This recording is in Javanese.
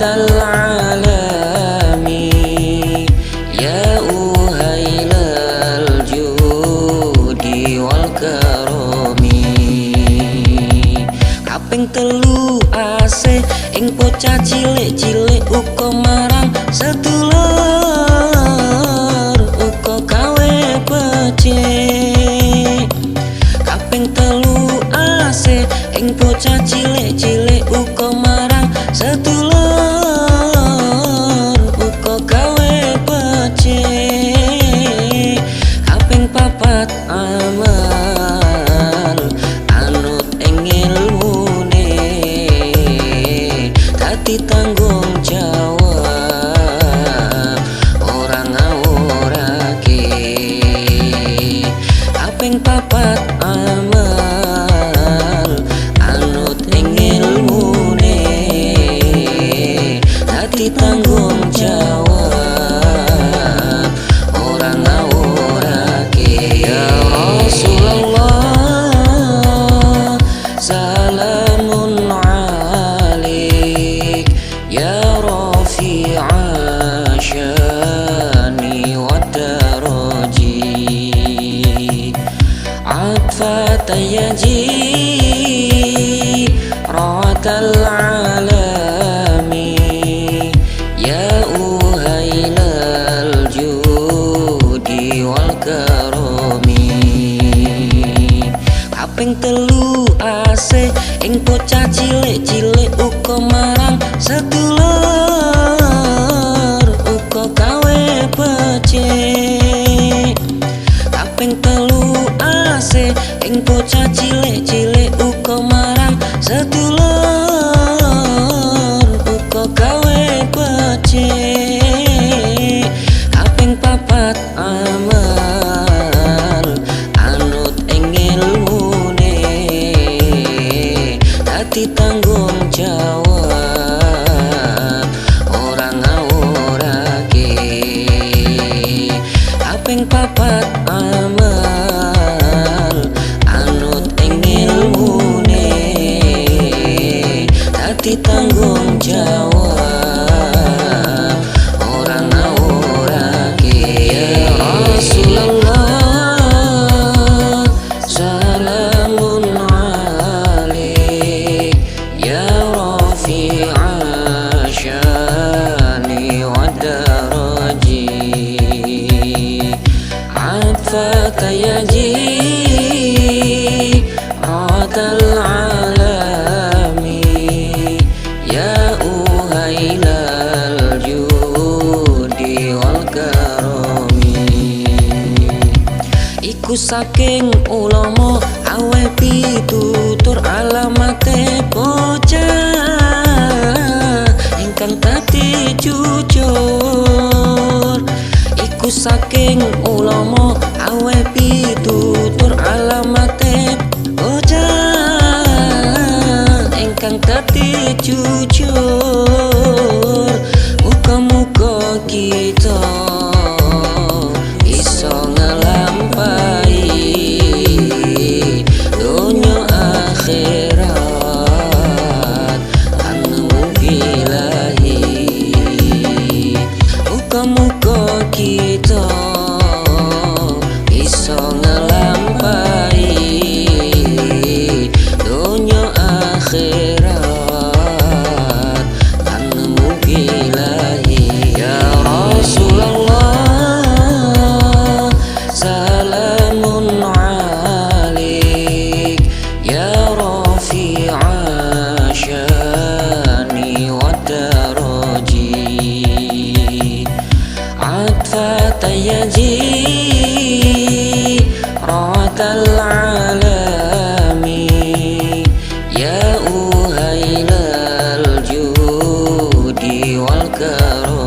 العالمين يا أهيل الجود والكرم. Kaping telu asih ing bocah cilik-cilik uga marang sedulur uga gawe becik. Kaping telu asih ing bocah cilik-cilik uga marang sedulur uga gawe becik. Kaping papat aman anut ing ilmune dadi tanggung jawab ora ngawurake. Kaping papat aman anut ing ilmune dadi tanggung jawab ora ngawurake. Ya Rasulullah salamun alaik ya rafi'a syani wa daraji atfat yaji ratal alami ya uhailal judi wal karami. Kaping telu asih ing bocah cilik-cilik uga marang sedulur uga gawe becik. Kaping telu asih ing bocah cilik-cilik uga marang sedulur uga gawe becik. Kaping papat aman anut ing ilmune dadi tanggung jawab ora ngawurake. Kaping papat aman anut ing ilmune dadi tanggung jawab ora ngawurake. Ya Rasulullah salamun alaik ya rafi'a syani wa daraji atfat yaji ratal alami ya uhailal judi wal karami. Iku saking ulama awe pitutur alamate bocah ingkang dadi jujur. Iku saking ulama awe pitutur alamate bocah ingkang dadi jujur. Muga-muga kita iso ngelampahi dunya akhirat lan mugi-lahi. Muga-muga kita iso ngelampahi dunya akhirat lan mugi-lahi. Ya Rasulullah salamun alaik ya rafi'a syani wa daraji atfat yaji ratal alami ya uhailal judi wal karami.